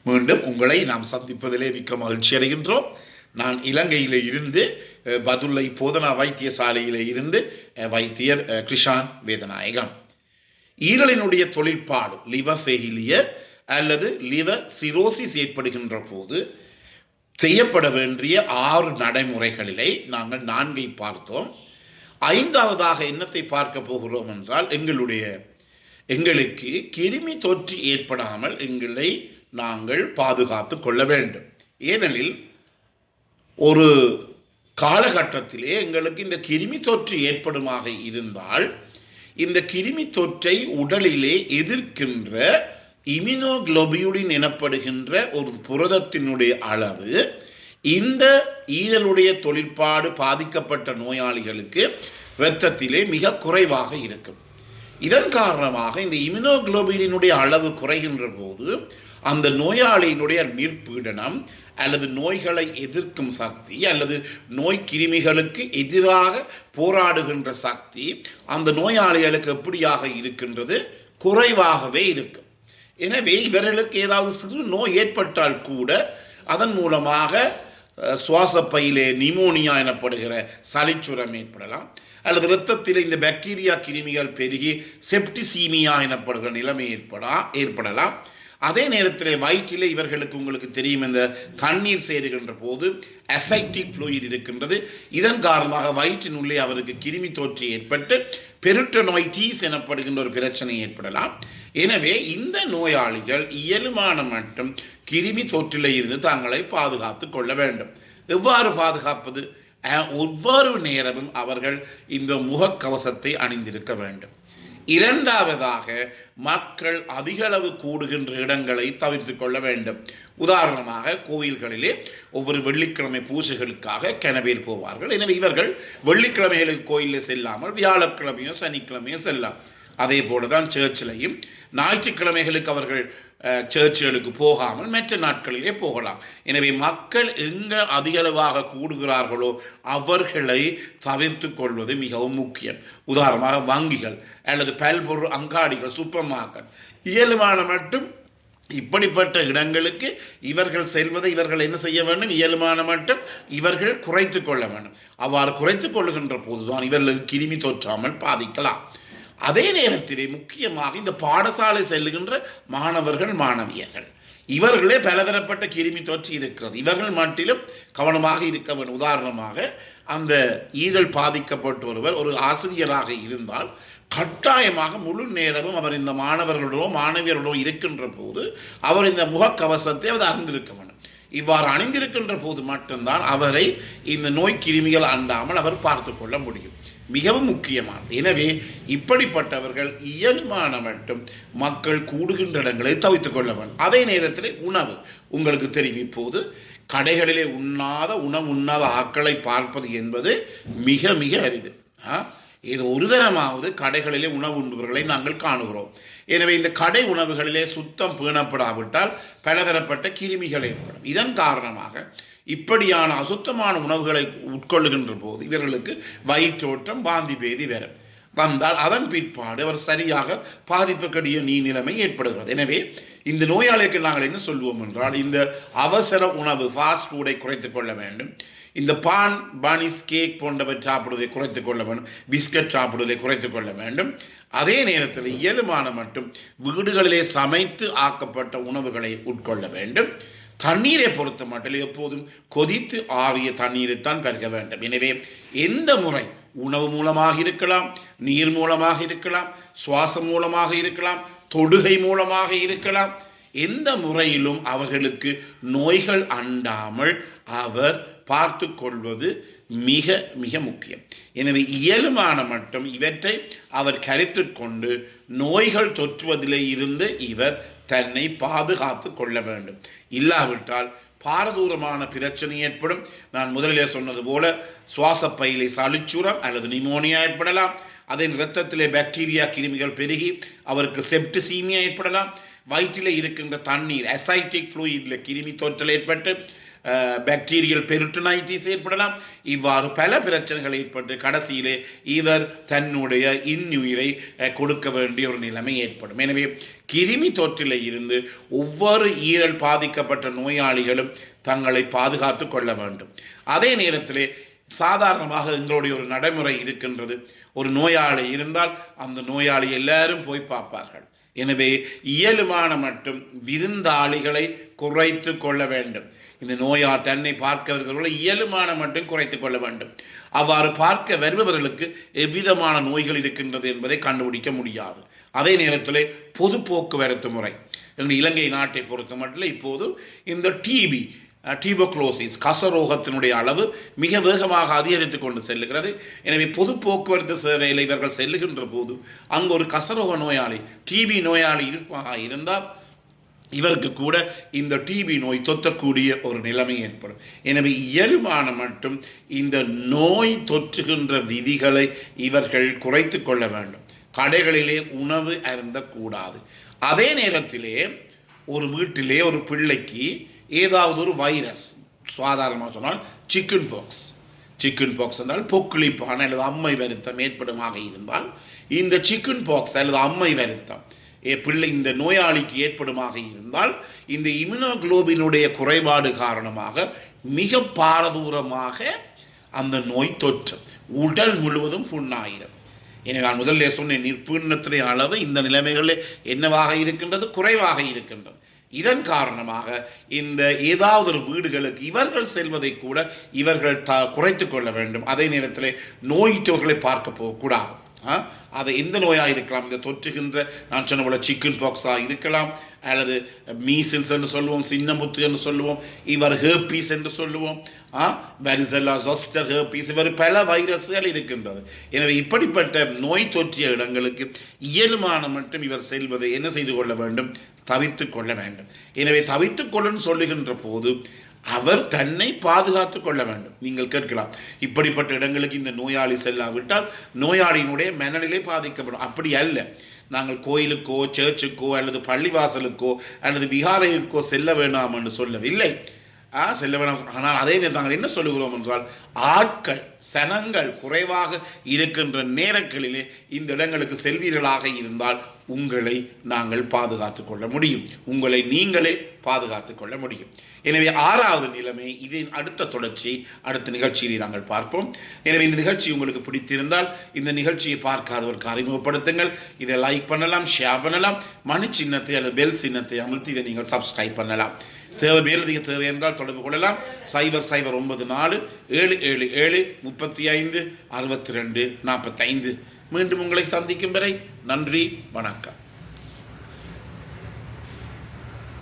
மீண்டும் உங்களை நாம் சந்திப்பதிலே மிக்க மகிழ்ச்சி அடைகின்றோம். நான் இலங்கையில் இருந்து பதுளை போதனா வைத்தியசாலையில் இருந்து வைத்தியர் கிருஷான் வேதநாயகம். ஈரலினுடைய தொழிற்பாடு லிவர் ஃபெயிலியர் அல்லது லிவர் சிரோசிஸ் ஏற்படுகின்ற போது செய்யப்பட வேண்டிய 6 நடைமுறைகளிலே நாங்கள் 4 பார்த்தோம். 5வதாக என்னத்தை பார்க்க போகிறோம் என்றால், எங்களுக்கு கிருமி தொற்று ஏற்படாமல் எங்களை நாங்கள் பாதுகாத்து கொள்ள வேண்டும். ஏனெனில் ஒரு காலகட்டத்திலே எங்களுக்கு இந்த கிருமி தொற்று ஏற்படுமாக இருந்தால் இந்த கிருமி தொற்றை உடலிலே எதிர்க்கின்ற இம்யூனோகுளோபியூலின் எனப்படுகின்ற ஒரு புரதத்தினுடைய அளவு இந்த ஈரலுடைய தொழிற்பாடு பாதிக்கப்பட்ட நோயாளிகளுக்கு இரத்தத்திலே மிக குறைவாக இருக்கும். இதன் காரணமாக இந்த இம்யூனோகுளோபியூலினுடைய அளவு குறைகின்ற போது அந்த நோயாளியினுடைய நிற்பீடனம் அல்லது நோய்களை எதிர்க்கும் சக்தி அல்லது நோய் கிருமிகளுக்கு எதிராக போராடுகின்ற சக்தி அந்த நோயாளிகளுக்கு எப்படியாக இருக்கின்றது? குறைவாகவே இருக்கும். எனவே இவர்களுக்கு ஏதாவது சிறு நோய் ஏற்பட்டால் கூட அதன் மூலமாக சுவாசப்பையிலே நிமோனியா எனப்படுகிற சளிச்சுரம் ஏற்படலாம், அல்லது இரத்தத்தில் இந்த பாக்டீரியா கிருமிகள் பெருகி செப்டிசீமியா எனப்படுகிற நிலைமை ஏற்படலாம். அதே நேரத்தில் வயிற்றிலே இவர்களுக்கு உங்களுக்கு தெரியும், இந்த தண்ணீர் சேருகின்ற போது அசைட்டிக் ஃப்ளூயிட் இருக்கின்றது. இதன் காரணமாக வயிற்றினுள்ளே அவருக்கு கிருமி தொற்று ஏற்பட்டு பெரிட்டோனைட்டிஸ் எனப்படுகின்ற ஒரு பிரச்சனை ஏற்படலாம். எனவே இந்த நோயாளிகள் இயலுமான மட்டும் கிருமி தொற்றில் இருந்து தங்களை பாதுகாத்து கொள்ள வேண்டும். எவ்வாறு பாதுகாப்பது? ஒவ்வொரு நேரமும் அவர்கள் இந்த முகக்கவசத்தை அணிந்திருக்க வேண்டும். 2வதாக மக்கள் அதிகளவு கூடுகின்ற இடங்களை தவிர்த்து கொள்ள வேண்டும். உதாரணமாக கோயில்களிலே ஒவ்வொரு வெள்ளிக்கிழமை பூஜைகளுக்காக கிணவேல் போவார்கள். எனவே இவர்கள் வெள்ளிக்கிழமைகளுக்கு கோயிலில் செல்லாமல் வியாழக்கிழமையோ சனிக்கிழமையோ செல்லலாம். அதே போல தான் சர்ச்சிலையும் ஞாயிற்றுக்கிழமைகளுக்கு அவர்கள் சர்ச்சுகளுக்கு போகாமல் மற்ற நாட்களிலே போகலாம். எனவே மக்கள் எங்கே அதிகளவாக கூடுகிறார்களோ அவர்களை தவிர்த்து கொள்வது மிகவும் முக்கியம். உதாரணமாக வங்கிகள் அல்லது பல்பொருள் அங்காடிகள், சூப்பர் மார்க்கெட், இயலுமான மட்டும் இப்படிப்பட்ட இடங்களுக்கு இவர்கள் செல்வதை இவர்கள் என்ன செய்ய வேண்டும்? இயலுமான மட்டும் இவர்கள் குறைத்து கொள்ள வேண்டும். அவ்வாறு குறைத்து கொள்ளுகின்ற போதுதான் இவர்களுக்கு கிருமி தொற்றாமல் பாதிக்கலாம். அதே நேரத்திலே முக்கியமாக இந்த பாடசாலை செல்லுகின்ற மாணவர்கள் மாணவியர்கள் இவர்களே பலதரப்பட்ட கிருமி தொற்று இருக்கிறது. இவர்கள் மட்டிலும் கவனமாக இருக்க வேண்டும். உதாரணமாக அந்த ஈரல் பாதிக்கப்பட்ட ஒருவர் ஒரு ஆசிரியராக இருந்தால் கட்டாயமாக முழு நேரமும் அவர் இந்த மாணவர்களோ மாணவியர்களோ இருக்கின்ற போது அவர் இந்த முகக்கவசத்தை அவர் அறிந்திருக்க வேண்டும். இவ்வாறு அணிந்திருக்கின்ற போது மட்டும்தான் அவரை இந்த நோய் கிருமிகள் அண்டாமல் அவர் பார்த்து கொள்ள முடியும். மிகவும் முக்கியமானது. எனவே இப்படிப்பட்டவர்கள் இயல்பான மட்டும் மக்கள் கூடுகின்ற இடங்களை தவிர்த்துக் கொள்ள வேண்டும். அதே நேரத்தில் உணவு உங்களுக்கு தெரியும், இப்போது கடைகளிலே உண்ணாத ஆட்களை பார்ப்பது என்பது மிக மிக அரிது. இது ஒரு தரமாவது கடைகளிலே உணவு உண்பவர்களை நாங்கள் காணுகிறோம். எனவே இந்த கடை உணவுகளிலே சுத்தம் பேணப்படாவிட்டால் பலதரப்பட்ட கிருமிகள் ஏற்படும். இதன் காரணமாக இப்படியான அசுத்தமான உணவுகளை உட்கொள்ளுகின்ற போது இவர்களுக்கு வயிற்றோட்டம், வாந்தி பேதி வந்தால் அதன் பிற்பாடு அவர் சரியாக பாதிப்புக்கூடிய நிலைமை ஏற்படுகிறது. எனவே இந்த நோயாளிக்கு நாங்கள் என்ன சொல்வோம் என்றால், இந்த அவசர உணவு ஃபாஸ்ட் ஃபுட்டை குறைத்துக் கொள்ள வேண்டும். இந்த பான், பனிஸ், கேக் போன்றவை சாப்பிடுவதை குறைத்துக் கொள்ள வேண்டும். பிஸ்கட் சாப்பிடுவதை குறைத்துக் கொள்ள வேண்டும். அதே நேரத்தில் இயலுமான மட்டும் வீடுகளிலே சமைத்து ஆக்கப்பட்ட உணவுகளை உட்கொள்ள வேண்டும். தண்ணீரை பொறுத்த மட்டும் எப்போதும் கொதித்து ஆறிய தண்ணீரைத்தான் பருக வேண்டும். எனவே எந்த முறை உணவு மூலமாக இருக்கலாம், நீர் மூலமாக இருக்கலாம், சுவாசம் மூலமாக இருக்கலாம், தொடுகை மூலமாக இருக்கலாம், எந்த முறையிலும் அவர்களுக்கு நோய்கள் அண்டாமல் அவர் பார்த்து கொள்வது மிக மிக முக்கியம். எனவே இயலுமான மட்டும் இவற்றை அவர் கருத்தில் கொண்டு நோய்கள் தொற்றுவதிலே இருந்து இவர் தன்னை பாதுகாத்து கொள்ள வேண்டும். இல்லாவிட்டால் பாரதூரமான பிரச்சனை ஏற்படும். நான் முதலிலே சொன்னது போல சுவாசப்பையிலே சளிச்சுரம் அல்லது நிமோனியா ஏற்படலாம். அதே இரத்தத்திலே பாக்டீரியா கிருமிகள் பெருகி அவருக்கு செப்டிசீமியா ஏற்படலாம். வயிற்றிலே இருக்கின்ற தண்ணீர் அசைட்டிக் ஃப்ளூயிடில் கிருமி தொற்றல் ஏற்பட்டு பாக்டீரியல் பெரிட்டனைட்டிஸ் ஏற்படலாம். இவ்வாறு பல பிரச்சனைகள் ஏற்பட்டு கடைசியிலே இவர் தன்னுடைய இன்னுயிரை கொடுக்க வேண்டிய ஒரு நிலைமை ஏற்படும். எனவே கிருமி தொற்றில் இருந்து ஒவ்வொரு ஈரல் பாதிக்கப்பட்ட நோயாளிகளும் தங்களை பாதுகாத்து கொள்ள வேண்டும். அதே நேரத்திலே சாதாரணமாக எங்களுடைய ஒரு நடைமுறை இருக்கின்றது. ஒரு நோயாளி இருந்தால் அந்த நோயாளி எல்லாரும் போய் பார்ப்பார்கள். எனவே இயலுமான மட்டும் விருந்தாளிகளை குறைத்து கொள்ள வேண்டும். இந்த நோயால் தன்னை பார்க்க வருகிறவர்களை இயலுமான மட்டும் குறைத்து கொள்ள வேண்டும். அவ்வாறு பார்க்க வருபவர்களுக்கு எவ்விதமான நோய்கள் இருக்கின்றது என்பதை கண்டுபிடிக்க முடியாது. அதே நேரத்தில் பொது போக்குவரத்து முறை இலங்கை நாட்டை பொறுத்த மட்டும் இப்போது இந்த டியூபர்குலோசிஸ் கசரோகத்தினுடைய அளவு மிக வேகமாக அதிகரித்து கொண்டு செல்லுகிறது. எனவே பொது போக்குவரத்து சேவையில் இவர்கள் செல்லுகின்ற போது அங்கு ஒரு கசரோக நோயாளி டிபி நோயாளி இருந்தால் இவருக்கு கூட இந்த டிபி நோய் தொற்றக்கூடிய ஒரு நிலைமை ஏற்படும். எனவே இயலுமான மட்டும் இந்த நோய் தொற்றுகின்ற விதிகளை இவர்கள் குறைத்து கொள்ள வேண்டும். கடைகளிலே உணவு அருந்தக்கூடாது. அதே நேரத்திலே ஒரு வீட்டிலே ஒரு பிள்ளைக்கு ஏதாவது ஒரு வைரஸ், சாதாரணமாக சொன்னால் சிக்கன் பாக்ஸ் என்றால் பொக்குளிப்பான அல்லது அம்மை வருத்தம் ஏற்படுமாக இருந்தால் இந்த சிக்கன் பாக்ஸ் அல்லது அம்மை வருத்தம் பிள்ளை இந்த நோயாளிக்கு ஏற்படுமாக இருந்தால் இந்த இம்யூனோகுளோபினுடைய குறைபாடு காரணமாக மிக பாரதூரமாக அந்த நோய் தொற்று உடல் முழுவதும் புண்ணாயிரும். எனவே நான் முதல்ல சொன்னேன், நிற்புண்ணத்தினுடைய அளவு இந்த நிலைமைகளில் என்னவாக இருக்கின்றது, குறைவாக இருக்கின்றது. இதன் காரணமாக இந்த ஏதாவது ஒரு வீடுகளுக்கு இவர்கள் செல்வதை கூட இவர்கள் குறைத்து கொள்ள வேண்டும். அதே நேரத்தில் நோயிற்றவர்களை பார்க்க போகக்கூடாது. அது எந்த நோயாக இருக்கலாம், இந்த தொற்றுகின்ற நான் சொன்ன போல சிக்கன் பாக்ஸாக இருக்கலாம், அல்லது மீசில்ஸ் என்று சொல்லுவோம், சின்னமுத்து என்று சொல்லுவோம், இவர் ஹேர்பீஸ் என்று சொல்லுவோம், வெரிசெல்லா ஜோஸ்டர் ஹேர்பீஸ், இவர் பல வைரஸ்கள் இருக்கின்றது. எனவே இப்படிப்பட்ட நோய் தொற்றிய இடங்களுக்கு இயலுமான மட்டும் இவர் செல்வதை என்ன செய்து கொள்ள வேண்டும், தவிர்த்து கொள்ள வேண்டும். எனவே தவிர்த்து கொள்ளுன்னு சொல்லுகின்ற போது அவர் தன்னை பாதுகாத்து கொள்ள வேண்டும். நீங்கள் கேட்கலாம், இப்படிப்பட்ட இடங்களுக்கு இந்த நோயாளி செல்லாவிட்டால் நோயாளியினுடைய மனநிலை பாதிக்கப்படும். அப்படி அல்ல. நாங்கள் கோயிலுக்கோ சர்ச்சுக்கோ அல்லது பள்ளிவாசலுக்கோ அல்லது விகாரைக்கோ செல்ல வேண்டாம் என்று சொல்லவில்லை, செல்ல வேண்டாம். ஆனால் அதே நேரம் நாங்கள் என்ன சொல்லுகிறோம் என்றால், ஆட்கள் சனங்கள் குறைவாக இருக்கின்ற நேரங்களிலே இந்த இடங்களுக்கு செல்வீர்களாக இருந்தால் உங்களை நாங்கள் பாதுகாத்து கொள்ள முடியும், உங்களை நீங்களே பாதுகாத்து கொள்ள முடியும். எனவே 6வது நிலைமை, இதன் அடுத்த தொடர்ச்சி அடுத்த நிகழ்ச்சியை நாங்கள் பார்ப்போம். எனவே இந்த நிகழ்ச்சி உங்களுக்கு பிடித்திருந்தால் இந்த நிகழ்ச்சியை பார்க்காதவருக்கு அறிமுகப்படுத்துங்கள். இதை லைக் பண்ணலாம், ஷேர் பண்ணலாம், மணி சின்னத்தை அல்லது பெல் சின்னத்தை அமுழ்த்தி இதை நீங்கள் சப்ஸ்கிரைப் பண்ணலாம். மேலதிக தேவை என்றால் தொடர்பு கொள்ளலாம். 0094 777 35 62 45. மீண்டும் உங்களை சந்திக்கும் வரை நன்றி, வணக்கம்.